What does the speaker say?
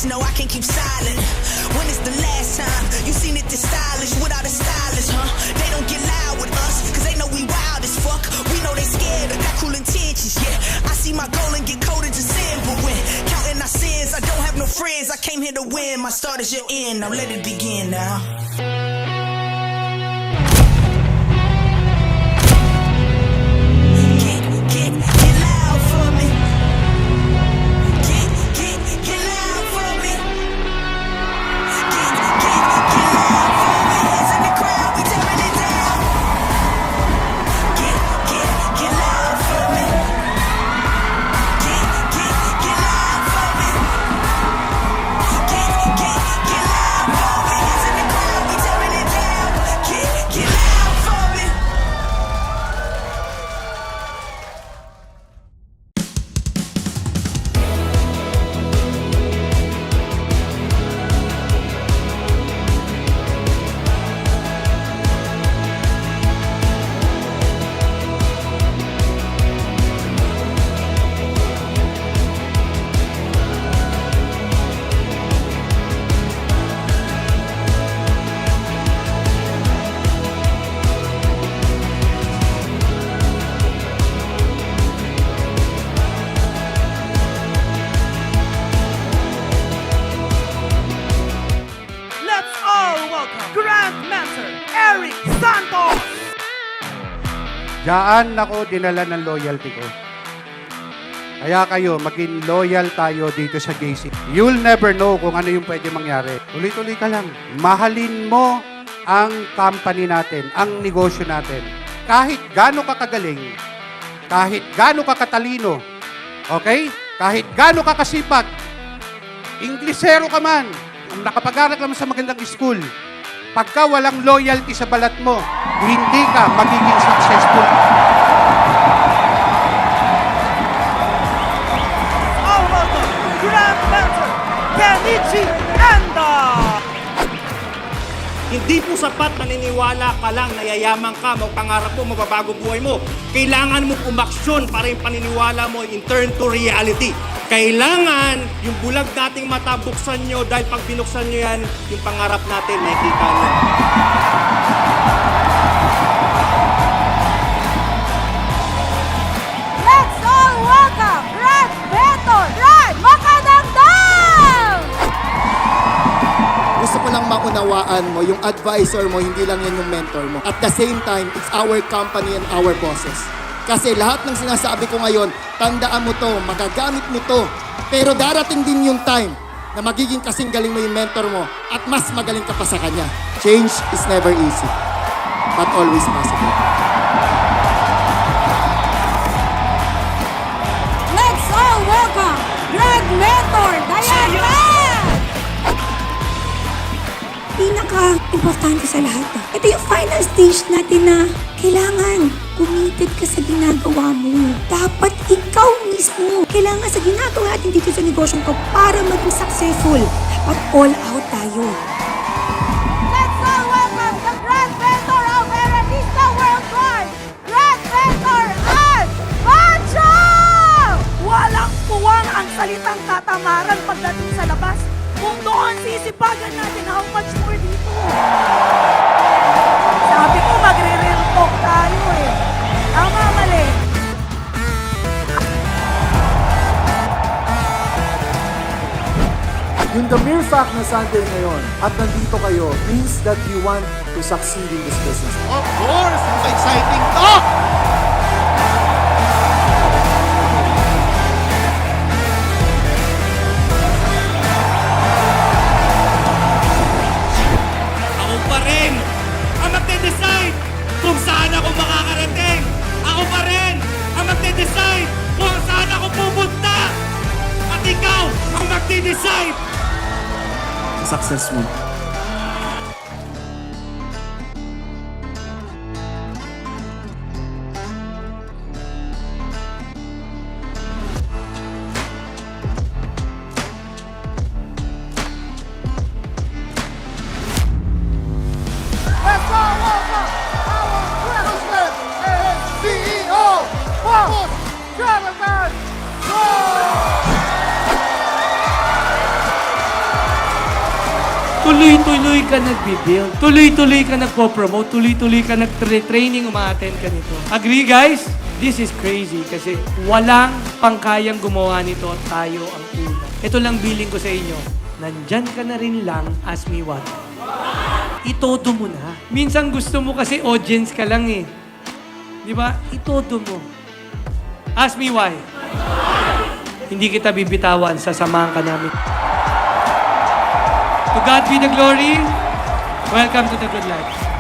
bitch, no, I can't keep silent. When is the last time you seen it this stylish without a stylist, huh? They don't get loud with us, cause they know we wild as fuck. We know they scared, got cruel intentions, yeah. I see my goal and get coded to sin, but when counting our sins, I don't have no friends. I came here to win, my start is your end. Now let it begin now. Diyan ako dinala ng loyalty ko. Kaya kayo, maging loyal tayo dito sa JC. You'll never know kung ano yung pwede mangyari. Tuloy-tuloy ka lang. Mahalin mo ang company natin, ang negosyo natin. Kahit gaano ka kagaling, kahit gaano ka katalino, okay? Kahit gaano ka kasipag, Inglesero ka man, nakapag-aral ka man sa magandang school, pagka walang loyalty sa balat mo, hindi ka magiging successful. All welcome, Grand Master Kenichi Enda! Hindi po sapat naniniwala ka lang, nayayaman ka, pangarap mo, mababago buhay mo. Kailangan mo umaksyon para yung paniniwala mo in turn to reality. Kailangan yung bulag nating mata buksan nyo dahil pag binuksan nyo yan, yung pangarap natin, makikita nyo. Let's all welcome Brad Beton! Brad Makadamdam! Gusto ko lang maunawaan mo, yung advisor mo, hindi lang yan yung mentor mo. At the same time, it's our company and our bosses. Kasi lahat ng sinasabi ko ngayon, tandaan mo to, magagamit mo to. Pero darating din yung time na magiging kasing galing mo yung mentor mo at mas magaling ka pa sa kanya. Change is never easy, but always possible. Let's all welcome Greg Mentor Diana! Pinaka-importante sa lahat. Ito yung final stage natin na kailangan committed ka sa ginagawa mo. Dapat ikaw mismo. Kailangan sa ginagawa natin dito sa negosyong ko para maging successful. Dapat all out tayo. Let's all welcome the Grand Mentor of Aranista Worldwide, Grand Mentor Ann Pancho! Walang puwang ang salitang katamaran pagdating sa labas. Kung doon sisipagan natin how much more dito. Sabi ko magre-real talk tayo eh. Tama, mali. Yung the mere fact na Sunday ngayon at nandito kayo means that you want to succeed in this business. Of course! It's exciting talk! Ako pa rin ang magde-decide kung saan ako makakarating. Ako pa rin ang magde-decide kung saan ako pupunta. At ikaw ang magde-decide. Success mo. Let's all welcome our president and CEO, Boss Jonathan Go! Tuloy-tuloy ka nagbibuild. Tuloy-tuloy ka nagpo-promote. Tuloy-tuloy ka nag-training, umaattend ka nito. Agree, guys? This is crazy kasi walang pangkayang gumawa nito at tayo ang una. Ito lang billing ko sa inyo. Nandyan ka na rin lang, ask me what. Itodo mo na. Minsan gusto mo kasi audience ka lang eh. Di ba? Itodo mo. Ask me why. Hindi kita bibitawan, sasamahan ka namin. To God be the glory. Welcome to the good life.